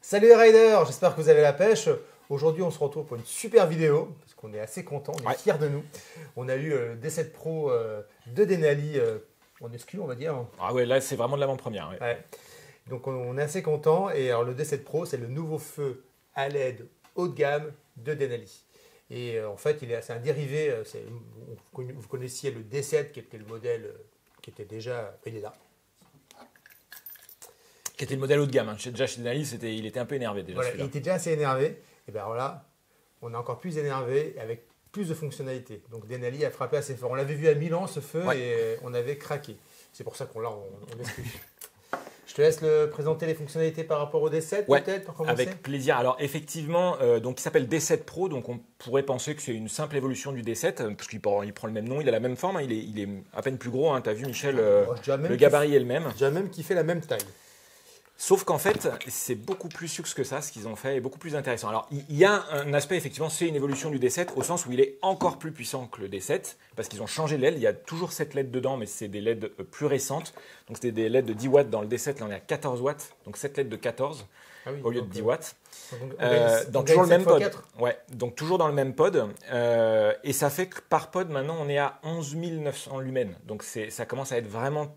Salut les riders, j'espère que vous avez la pêche. Aujourd'hui, on se retrouve pour une super vidéo, parce qu'on est assez content, on est fiers de nous. On a eu D7 Pro de Denali en exclu, on va dire. Ah ouais, là c'est vraiment de l'avant-première. Ouais. Ouais. Donc on est assez content. Et alors le D7 Pro, c'est le nouveau feu à LED haut de gamme de Denali. Et en fait, c'est un dérivé. Vous connaissiez le D7 qui était le modèle qui était déjà. Il est là. Qui était le modèle haut de gamme. Hein. Déjà chez Denali, il était un peu énervé déjà. Voilà, il était déjà assez énervé. Et bien voilà, on est encore plus énervé avec plus de fonctionnalités. Donc Denali a frappé assez fort. On l'avait vu à Milan ce feu et on avait craqué. C'est pour ça qu'on exclut. Je te laisse présenter les fonctionnalités par rapport au D7 peut-être pour commencer. Avec plaisir. Alors effectivement, donc il s'appelle D7 Pro, donc on pourrait penser que c'est une simple évolution du D7 parce qu'il prend le même nom, il a la même forme, hein, il est à peine plus gros. Hein, tu as vu Michel, le gabarit est le même. Déjà même qui fait la même taille. Sauf qu'en fait, c'est beaucoup plus luxe que ça, ce qu'ils ont fait, et beaucoup plus intéressant. Alors, il y a un aspect, effectivement, c'est une évolution du D7, au sens où il est encore plus puissant que le D7, parce qu'ils ont changé de LED. Il y a toujours 7 LED dedans, mais c'est des LED plus récentes. Donc, c'était des LED de 10 watts dans le D7, là on est à 14 watts, donc 7 LED de 14 au lieu de 10 watts. Donc toujours le même pod. Ouais, donc toujours dans le même pod. Et ça fait que par pod, maintenant, on est à 11 900 lumens. Donc, ça commence à être vraiment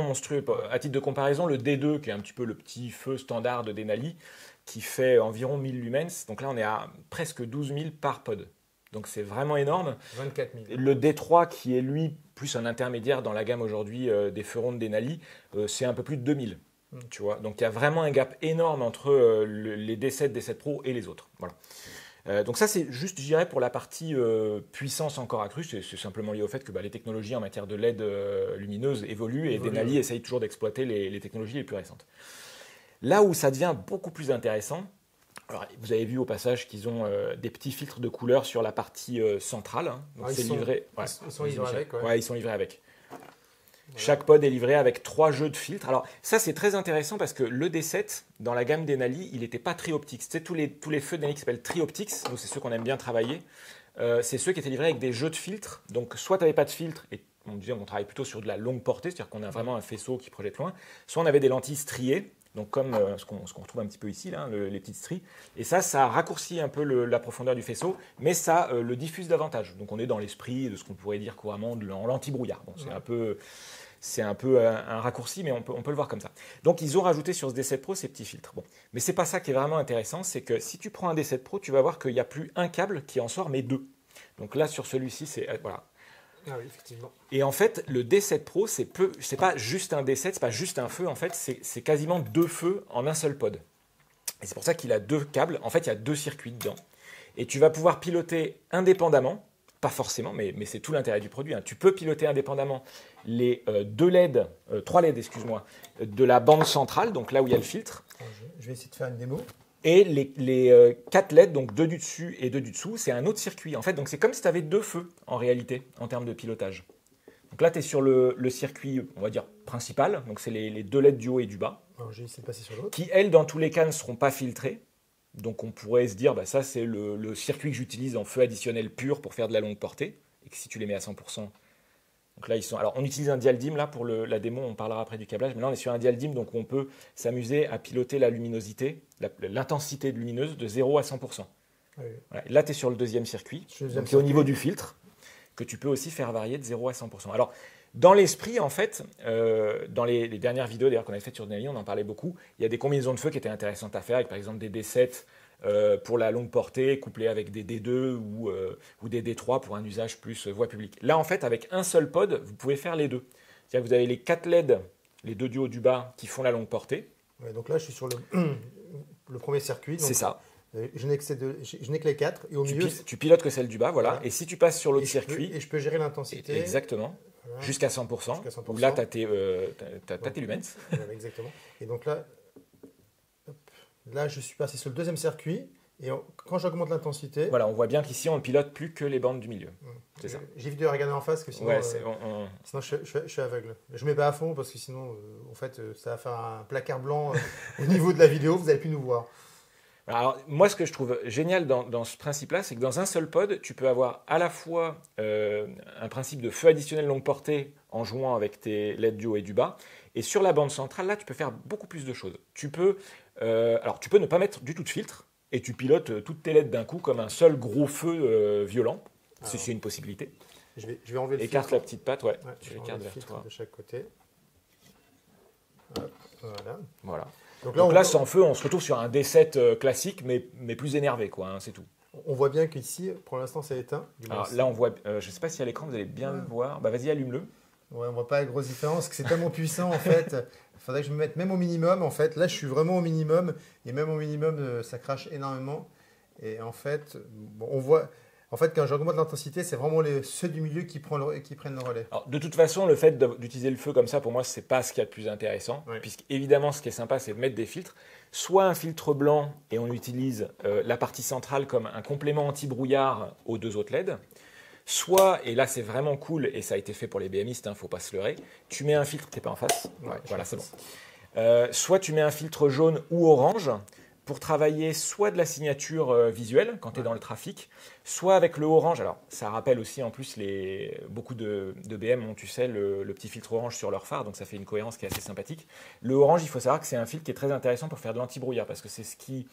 monstrueux. À titre de comparaison, le D2, qui est un petit peu le petit feu standard de Denali, qui fait environ 1000 lumens. Donc là, on est à presque 12 000 par pod. Donc c'est vraiment énorme. 24 000. Le D3, qui est lui plus un intermédiaire dans la gamme aujourd'hui des feurons de Denali, c'est un peu plus de 2000. Tu vois, donc il y a vraiment un gap énorme entre les D7, D7 Pro et les autres. Voilà. Donc ça, c'est juste, je dirais, pour la partie puissance encore accrue. C'est simplement lié au fait que les technologies en matière de LED lumineuse évoluent et Denali essaye toujours d'exploiter les technologies les plus récentes. Là où ça devient beaucoup plus intéressant, alors, vous avez vu au passage qu'ils ont des petits filtres de couleur sur la partie centrale. Hein. Donc ils sont livrés avec. Ouais, ils sont livrés avec. Voilà. Chaque pod est livré avec 3 jeux de filtres. Alors ça c'est très intéressant parce que le D7 dans la gamme Denali il n'était pas trioptics. Tu sais, tous les feux Denali qui s'appellent trioptics, nous c'est ceux qu'on aime bien travailler, c'est ceux qui étaient livrés avec des jeux de filtres. Donc soit tu n'avais pas de filtre et on disait on travaille plutôt sur de la longue portée, c'est-à-dire qu'on a vraiment un faisceau qui projette loin, soit on avait des lentilles striées. Donc comme ce qu'on retrouve un petit peu ici, là, les petites stries. Et ça raccourcit un peu la profondeur du faisceau, mais ça le diffuse davantage. Donc on est dans l'esprit de ce qu'on pourrait dire couramment en l'anti-brouillard. Bon, c'est un peu un raccourci, mais on peut le voir comme ça. Donc ils ont rajouté sur ce D7 Pro ces petits filtres. Bon. Mais ce n'est pas ça qui est vraiment intéressant, c'est que si tu prends un D7 Pro, tu vas voir qu'il n'y a plus un câble qui en sort, mais 2. Donc là, sur celui-ci, c'est... Voilà. Ah oui, effectivement. Et en fait, le D7 Pro, c'est pas juste un D7, c'est pas juste un feu, en fait, c'est quasiment 2 feux en un seul pod. Et c'est pour ça qu'il a 2 câbles. En fait, il y a 2 circuits dedans. Et tu vas pouvoir piloter indépendamment, pas forcément, mais c'est tout l'intérêt du produit. Hein. Tu peux piloter indépendamment les 3 LED, excuse-moi, de la bande centrale, donc là où il y a le filtre. Je vais essayer de faire une démo. Et les 4 LED, donc 2 du dessus et 2 du dessous, c'est un autre circuit. En fait, donc c'est comme si tu avais 2 feux en réalité en termes de pilotage. Donc là, tu es sur le circuit, on va dire, principal. Donc c'est les 2 LED du haut et du bas. Alors j'ai essayé de passer sur l'autre. Qui, elles, dans tous les cas, ne seront pas filtrées. Donc on pourrait se dire, ça c'est le circuit que j'utilise en feu additionnel pur pour faire de la longue portée. Et que si tu les mets à 100%, donc là ils sont... Alors on utilise un dial dim là pour la démo, on parlera après du câblage. Mais là on est sur un dial dim, donc on peut s'amuser à piloter la luminosité, l'intensité lumineuse de 0 à 100%. Oui. Voilà. Là tu es sur le deuxième circuit, donc c'est au niveau du filtre, que tu peux aussi faire varier de 0 à 100%. Alors dans l'esprit, en fait, dans les dernières vidéos d'ailleurs qu'on avait faites sur Denali, on en parlait beaucoup, il y a des combinaisons de feu qui étaient intéressantes à faire, avec par exemple des D7 pour la longue portée, couplés avec des D2 ou des D3 pour un usage plus voie publique. Là, en fait, avec un seul pod, vous pouvez faire les deux. C'est-à-dire que vous avez les 4 LED, les 2 du haut du bas, qui font la longue portée. Ouais, donc là, je suis sur le premier circuit. C'est ça. Je n'ai que les 4 et au milieu... Tu pilotes que celle du bas, voilà. Et si tu passes sur l'autre circuit... Et je peux gérer l'intensité. Exactement. Voilà. Jusqu'à 100%. Où là, tu as tes lumens. Voilà, exactement. Et donc là, je suis passé sur le deuxième circuit. Et quand j'augmente l'intensité... Voilà, on voit bien qu'ici, on ne pilote plus que les bandes du milieu. C'est ça. J'évite de regarder en face, que sinon, sinon je suis aveugle. Je ne mets pas à fond, parce que sinon, en fait, ça va faire un placard blanc au niveau de la vidéo. Vous n'allez plus nous voir. Alors, moi, ce que je trouve génial dans ce principe-là, c'est que dans un seul pod, tu peux avoir à la fois un principe de feu additionnel longue portée en jouant avec tes LED du haut et du bas. Et sur la bande centrale, là, tu peux faire beaucoup plus de choses. Tu peux Alors, tu peux ne pas mettre du tout de filtre et tu pilotes toutes tes LED d'un coup comme un seul gros feu violent. C'est une possibilité. Je vais enlever le filtre. Écarte la petite patte, ouais. Tu l'écartes vers toi. de chaque côté. Hop, Voilà. Donc là, sans feu, on se retrouve sur un D7 classique, mais plus énervé, quoi. Hein, c'est tout. On voit bien qu'ici, pour l'instant, c'est éteint. Alors là, on voit. Je ne sais pas si à l'écran vous allez bien le voir. Bah, vas-y, allume-le. Ouais, on voit pas la grosse différence, parce que c'est tellement puissant en fait. Il faudrait que je me mette même au minimum en fait. Là, je suis vraiment au minimum, et même au minimum, ça crache énormément. Et en fait, bon, on voit. En fait, quand j'augmente l'intensité, c'est vraiment ceux du milieu qui prennent le relais. Alors, de toute façon, le fait d'utiliser le feu comme ça, pour moi, c'est pas ce qu'il y a de plus intéressant. Ouais. Puisqu'évidemment, ce qui est sympa, c'est de mettre des filtres. Soit un filtre blanc, et on utilise la partie centrale comme un complément anti-brouillard aux deux autres LED. Soit, et là c'est vraiment cool, et ça a été fait pour les BMistes, faut pas se leurrer, tu mets un filtre, t'es pas en face, voilà c'est bon. Soit tu mets un filtre jaune ou orange pour travailler soit de la signature visuelle quand tu es dans le trafic, soit avec le orange. Alors ça rappelle aussi en plus beaucoup de BM ont, tu sais, le petit filtre orange sur leur phare, donc ça fait une cohérence qui est assez sympathique. Le orange, il faut savoir que c'est un filtre qui est très intéressant pour faire de l'anti-brouillard, parce que c'est ce qui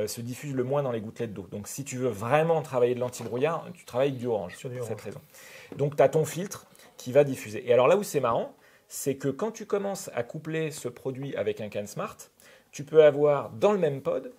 se diffuse le moins dans les gouttelettes d'eau. Donc si tu veux vraiment travailler de l'anti-brouillard, tu travailles avec du orange, pour cette raison. Donc tu as ton filtre qui va diffuser. Et alors là où c'est marrant, c'est que quand tu commences à coupler ce produit avec un CAN-SMART, tu peux avoir dans le même pod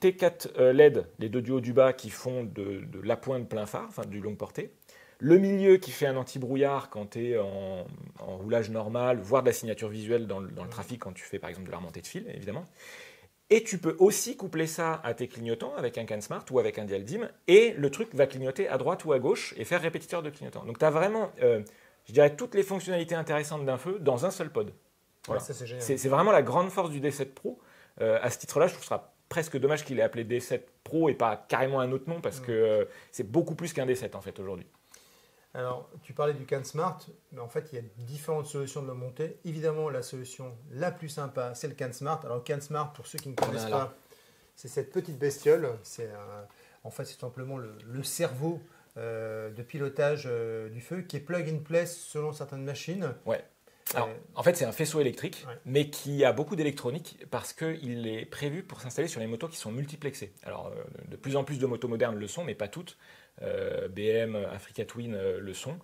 tes 4 LED, les deux du haut du bas qui font de l'appoint de plein phare, enfin du longue portée, le milieu qui fait un anti-brouillard quand tu es en roulage normal, voire de la signature visuelle dans le trafic quand tu fais par exemple de la remontée de fil, évidemment. Et tu peux aussi coupler ça à tes clignotants avec un CAN-SMART ou avec un dial dim, et le truc va clignoter à droite ou à gauche et faire répétiteur de clignotants. Donc tu as vraiment, je dirais, toutes les fonctionnalités intéressantes d'un feu dans un seul pod. Voilà. Ouais, c'est vraiment la grande force du D7 Pro. À ce titre-là, je trouve que ce sera presque dommage qu'il ait appelé D7 Pro et pas carrément un autre nom, parce que c'est beaucoup plus qu'un D7 en fait aujourd'hui. Alors, tu parlais du CAN-SMART, mais en fait, il y a différentes solutions de le monter. Évidemment, la solution la plus sympa, c'est le CAN-SMART. Alors, le CAN-SMART, pour ceux qui ne connaissent pas, c'est cette petite bestiole. En fait, c'est simplement le cerveau de pilotage du feu qui est plug and play selon certaines machines. Ouais. Alors, en fait, c'est un faisceau électrique, mais qui a beaucoup d'électronique parce qu'il est prévu pour s'installer sur les motos qui sont multiplexées. Alors, de plus en plus de motos modernes le sont, mais pas toutes. BM, Africa Twin le sont.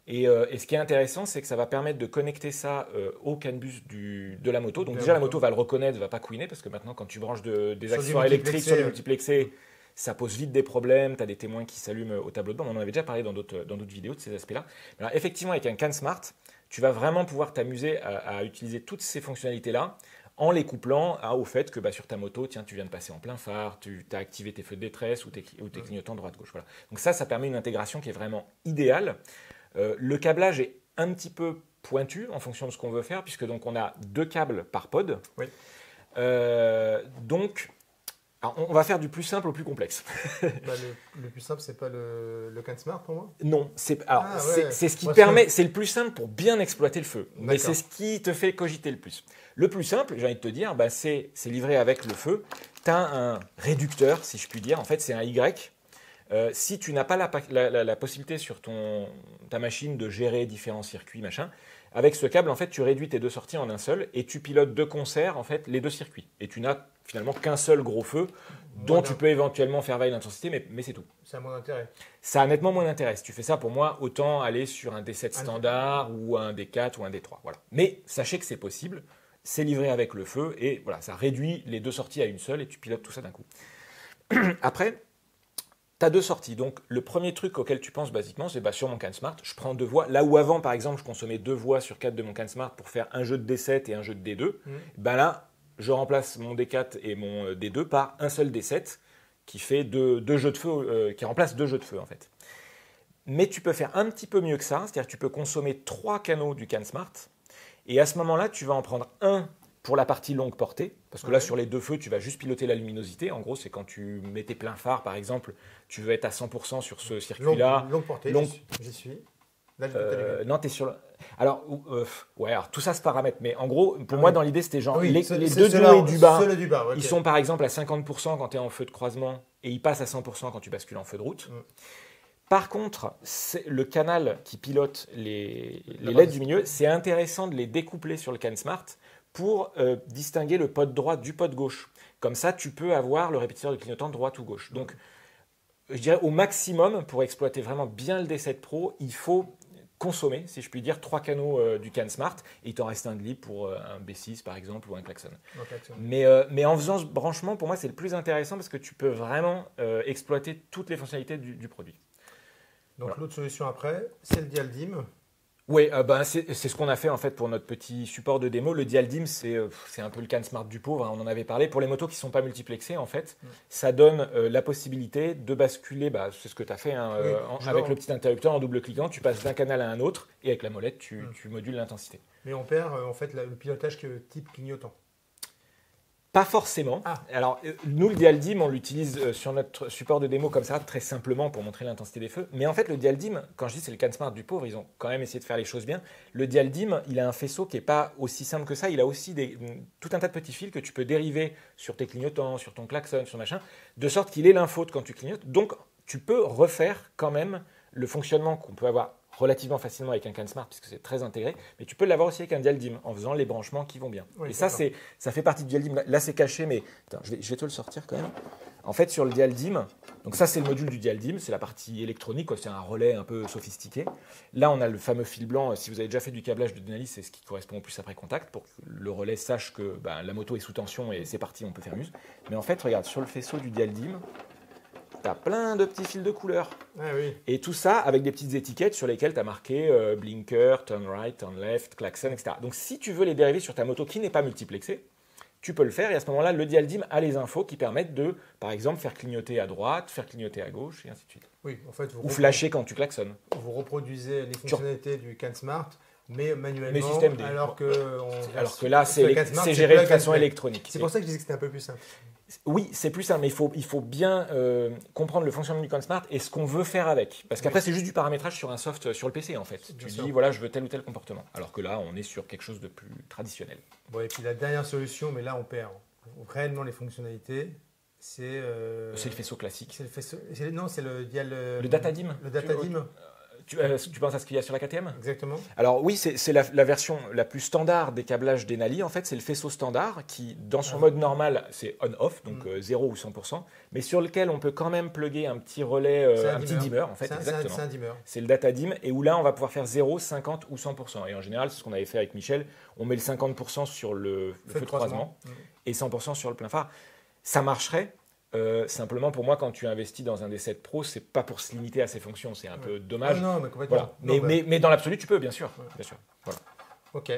Et ce qui est intéressant, c'est que ça va permettre de connecter ça au CAN bus de la moto. Donc déjà, la moto va le reconnaître, ne va pas couiner, parce que maintenant, quand tu branches des accessoires électriques sur le multiplexé, ça pose vite des problèmes. Tu as des témoins qui s'allument au tableau de bord. On en avait déjà parlé dans d'autres vidéos de ces aspects-là. Alors, effectivement, avec un CAN-SMART, tu vas vraiment pouvoir t'amuser à utiliser toutes ces fonctionnalités-là en les couplant au fait que sur ta moto, tiens, tu viens de passer en plein phare, tu as activé tes feux de détresse ou tes clignotants droite-gauche. Voilà. Donc ça permet une intégration qui est vraiment idéale. Le câblage est un petit peu pointu en fonction de ce qu'on veut faire, puisque donc on a 2 câbles par pod. Oui. Donc, alors, on va faire du plus simple au plus complexe. Le plus simple, c'est pas le CAN-SMART pour moi? Non, c'est ce qui moi, permet, c'est le plus simple pour bien exploiter le feu. Mais D'accord. c'est ce qui te fait cogiter le plus. Le plus simple, j'ai envie de te dire, c'est livré avec le feu. Tu as un réducteur, si je puis dire. En fait, c'est un Y. Si tu n'as pas la possibilité sur ta machine de gérer différents circuits, machin, avec ce câble, en fait, tu réduis tes 2 sorties en un seul et tu pilotes de concert en fait, les 2 circuits. Et tu n'as finalement qu'un seul gros feu dont tu peux éventuellement faire varier l'intensité, mais c'est tout. Ça a moins d'intérêt. Ça a nettement moins d'intérêt. Si tu fais ça, pour moi, autant aller sur un D7 standard ou un D4 ou un D3. Voilà. Mais sachez que c'est possible. C'est livré avec le feu et voilà, ça réduit les 2 sorties à une seule et tu pilotes tout ça d'un coup. Après, tu as 2 sorties. Donc, le premier truc auquel tu penses basiquement, c'est sur mon CAN-SMART, je prends 2 voies. Là où avant, par exemple, je consommais 2 voies sur 4 de mon CAN-SMART pour faire un jeu de D7 et un jeu de D2, là, je remplace mon D4 et mon D2 par un seul D7 qui fait 2 jeux de feu, qui remplace 2 jeux de feu en fait. Mais tu peux faire un petit peu mieux que ça, c'est-à-dire que tu peux consommer 3 canaux du CAN-SMART et à ce moment-là, tu vas en prendre un pour la partie longue portée, parce que là, sur les 2 feux, tu vas juste piloter la luminosité. En gros, c'est quand tu mets tes pleins phares, par exemple, tu veux être à 100% sur ce circuit-là. Longue portée, j'y suis. Là, non, tu es sur le... Alors, alors, tout ça se paramètre, mais en gros, pour moi, dans l'idée, c'était genre les 2 du haut et du bas, ils sont par exemple à 50% quand tu es en feu de croisement et ils passent à 100% quand tu bascules en feu de route. Par contre, le canal qui pilote les LED du milieu, c'est intéressant de les découpler sur le CAN-SMART pour distinguer le pod droit du pod gauche. Comme ça, tu peux avoir le répétiteur de clignotant droite ou gauche. Donc, je dirais au maximum, pour exploiter vraiment bien le D7 Pro, il faut consommer, si je puis dire, 3 canaux du CanSmart et il t'en reste un de libre pour un B6 par exemple ou un klaxon. Mais en faisant ce branchement, pour moi, c'est le plus intéressant parce que tu peux vraiment exploiter toutes les fonctionnalités du produit. Donc l'autre solution après, c'est le DialDim. Oui, c'est ce qu'on a fait en fait pour notre petit support de démo. Le DialDim, c'est un peu le CanSmart du pauvre, hein, on en avait parlé. Pour les motos qui ne sont pas multiplexées, en fait, ça donne la possibilité de basculer, c'est ce que tu as fait, hein, avec le petit interrupteur en double cliquant, tu passes d'un canal à un autre et avec la molette, tu modules l'intensité. Mais on perd en fait le pilotage type clignotant. Pas forcément. Alors, nous, le DialDim, on l'utilise sur notre support de démo comme ça, très simplement pour montrer l'intensité des feux. Mais en fait, le DialDim, quand je dis c'est le CanSmart du pauvre, ils ont quand même essayé de faire les choses bien. Le DialDim, il a un faisceau qui n'est pas aussi simple que ça. Il a aussi tout un tas de petits fils que tu peux dériver sur tes clignotants, sur ton klaxon, sur machin, de sorte qu'il ait l'info quand tu clignotes. Donc, tu peux refaire quand même le fonctionnement qu'on peut avoir relativement facilement avec un CanSmart puisque c'est très intégré, mais tu peux l'avoir aussi avec un DialDim en faisant les branchements qui vont bien. Oui, et ça fait partie du DialDim. Là, c'est caché, mais attends, je vais te le sortir quand même. En fait, sur le DialDim, donc ça, c'est le module du DialDim, c'est la partie électronique, c'est un relais un peu sophistiqué. Là, on a le fameux fil blanc. Si vous avez déjà fait du câblage de Denali, c'est ce qui correspond au plus après contact pour que le relais sache que la moto est sous tension et c'est parti, on peut faire muse. Mais en fait, regarde, sur le faisceau du DialDim, tu as plein de petits fils de couleurs. Et tout ça avec des petites étiquettes sur lesquelles tu as marqué blinker, turn right, turn left, klaxon, etc. Donc si tu veux les dériver sur ta moto qui n'est pas multiplexée, tu peux le faire. Et à ce moment-là, le DialDim a les infos qui permettent de, par exemple, faire clignoter à droite, faire clignoter à gauche, et ainsi de suite. Oui, en fait, ou flasher quand tu klaxonnes. Vous reproduisez les fonctionnalités du CanSmart, mais manuellement, alors que là, c'est géré de façon électronique. C'est pour ça que je disais que c'était un peu plus simple. Oui, c'est plus simple, mais il faut bien comprendre le fonctionnement du CanSmart et ce qu'on veut faire avec. Parce qu'après, c'est juste du paramétrage sur un soft, sur le PC, en fait. Tu dis, voilà, je veux tel ou tel comportement. Alors que là, on est sur quelque chose de plus traditionnel. Bon, et puis la dernière solution, mais là, on perd réellement les fonctionnalités. C'est le faisceau classique. C'est le faisceau. Non, c'est le DataDim. Le DataDim. Tu penses à ce qu'il y a sur la KTM ? Exactement. Alors oui, c'est la version la plus standard des câblages Denali. En fait, c'est le faisceau standard qui, dans son mode normal, c'est on-off, donc 0 ou 100%, mais sur lequel on peut quand même plugger un petit relais, un petit dimmer, en fait. Exactement. C'est un dimmer. C'est le DataDim, et où là, on va pouvoir faire 0, 50 ou 100%. Et en général, c'est ce qu'on avait fait avec Michel. On met le 50% sur le feu de croisement et 100% sur le plein phare. Ça marcherait. Simplement pour moi, quand tu investis dans un D7 Pro, c'est pas pour se limiter à ces fonctions, c'est un peu dommage. Non, mais complètement. Voilà. Mais dans l'absolu, tu peux, bien sûr. Bien sûr. Voilà. Ok.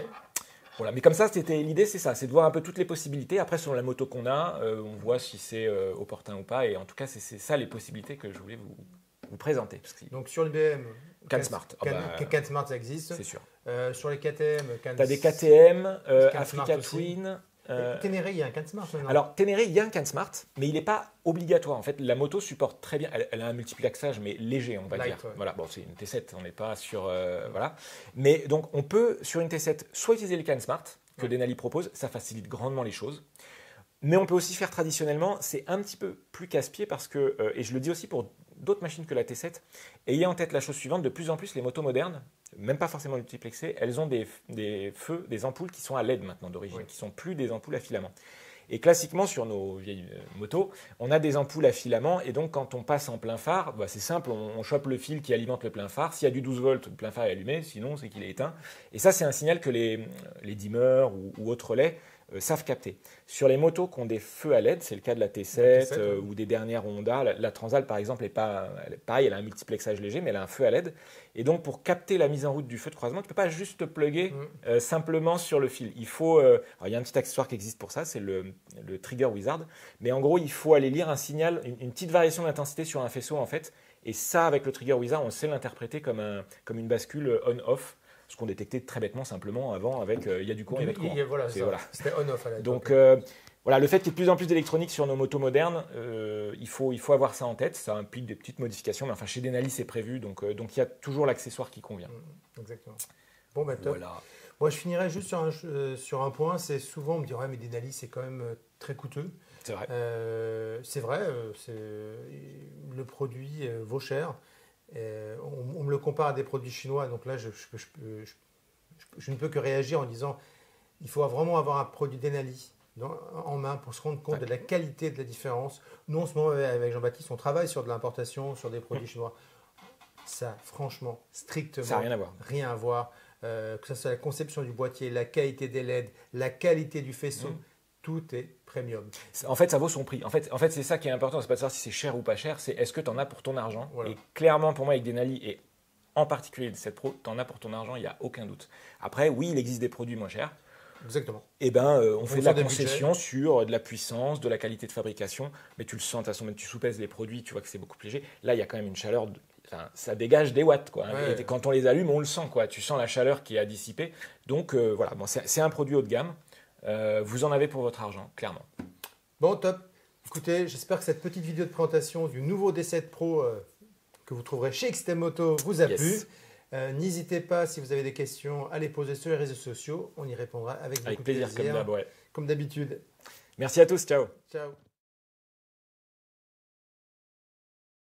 Voilà. Mais comme ça, l'idée, c'est ça, c'est de voir un peu toutes les possibilités. Après, selon la moto qu'on a, on voit si c'est opportun ou pas. Et en tout cas, c'est ça les possibilités que je voulais vous présenter. Donc sur le BM, CanSmart. CanSmart, ça existe. C'est sûr. Sur les KTM, tu as des KTM, Africa Twin. Ténéré, il y a un CanSmart maintenant. Alors, Ténéré, il y a un CanSmart, mais il n'est pas obligatoire. En fait, la moto supporte très bien. Elle a un multiplexage, mais léger, on va dire. Ouais. Voilà. Bon, c'est une T7, on n'est pas sur. Voilà. Mais donc, on peut, sur une T7, soit utiliser le CanSmart que Denali propose, ça facilite grandement les choses. Mais on peut aussi faire traditionnellement, c'est un petit peu plus casse-pied parce que, et je le dis aussi pour d'autres machines que la T7, ayez en tête la chose suivante, de plus en plus les motos modernes, même pas forcément multiplexées, elles ont des feux, des ampoules qui sont à LED maintenant d'origine, qui sont plus des ampoules à filament. Et classiquement sur nos vieilles motos, on a des ampoules à filament et donc quand on passe en plein phare, c'est simple, on chope le fil qui alimente le plein phare. S'il y a du 12 volts, le plein phare est allumé, sinon c'est qu'il est éteint. Et ça c'est un signal que les dimmers ou autres relais savent capter. Sur les motos qui ont des feux à LED, c'est le cas de la T7 ou des dernières Honda, la Transal par exemple est pas pareil, elle a un multiplexage léger mais elle a un feu à LED. Et donc pour capter la mise en route du feu de croisement, tu ne peux pas juste te plugger simplement sur le fil. Il faut, alors, il y a un petit accessoire qui existe pour ça, c'est le Trigger Wizard. Mais en gros, il faut aller lire un signal, une petite variation d'intensité sur un faisceau en fait. Et ça, avec le Trigger Wizard, on sait l'interpréter comme une bascule on-off. Ce qu'on détectait très bêtement simplement avant avec il y a du courant, il y a de courant. Voilà. C'était on-off à la Donc voilà, le fait qu'il y ait de plus en plus d'électronique sur nos motos modernes, il faut avoir ça en tête. Ça implique des petites modifications, mais enfin chez Denali c'est prévu, donc il y a toujours l'accessoire qui convient. Exactement. Bon, top. Voilà. Moi, je finirais juste sur un point. C'est souvent on me dit mais Denali c'est quand même très coûteux. C'est vrai. C'est vrai. Le produit vaut cher. On me le compare à des produits chinois, donc là je ne peux que réagir en disant il faut vraiment avoir un produit Denali en main pour se rendre compte de la qualité de la différence. Nous, en ce moment, avec Jean-Baptiste, on travaille sur de l'importation, sur des produits chinois. Ça, franchement, strictement, ça n'a rien à voir. Rien à voir. Que ce soit la conception du boîtier, la qualité des LED, la qualité du faisceau, tout est premium. En fait, ça vaut son prix. En fait c'est ça qui est important. C'est pas de savoir si c'est cher ou pas cher, c'est est-ce que tu en as pour ton argent. Voilà. Et clairement, pour moi, avec Denali et en particulier le 7 Pro, tu en as pour ton argent, il n'y a aucun doute. Après, oui, il existe des produits moins chers. Exactement. Et on fait de la des concession sur de la puissance, de la qualité de fabrication, mais tu le sens, de toute façon, même tu soupèses les produits, tu vois que c'est beaucoup plus léger. Là, il y a quand même une chaleur, ça dégage des watts, quoi. Ouais. Et quand on les allume, on le sent, quoi. Tu sens la chaleur qui est à dissiper. Donc voilà, bon, c'est un produit haut de gamme. Vous en avez pour votre argent, clairement. Bon, top. Écoutez, j'espère que cette petite vidéo de présentation du nouveau D7 Pro que vous trouverez chez XTMoto vous a plu. N'hésitez pas, si vous avez des questions, à les poser sur les réseaux sociaux. On y répondra avec beaucoup de plaisir. Comme d'hab, ouais. Comme d'habitude. Merci à tous, ciao. Ciao.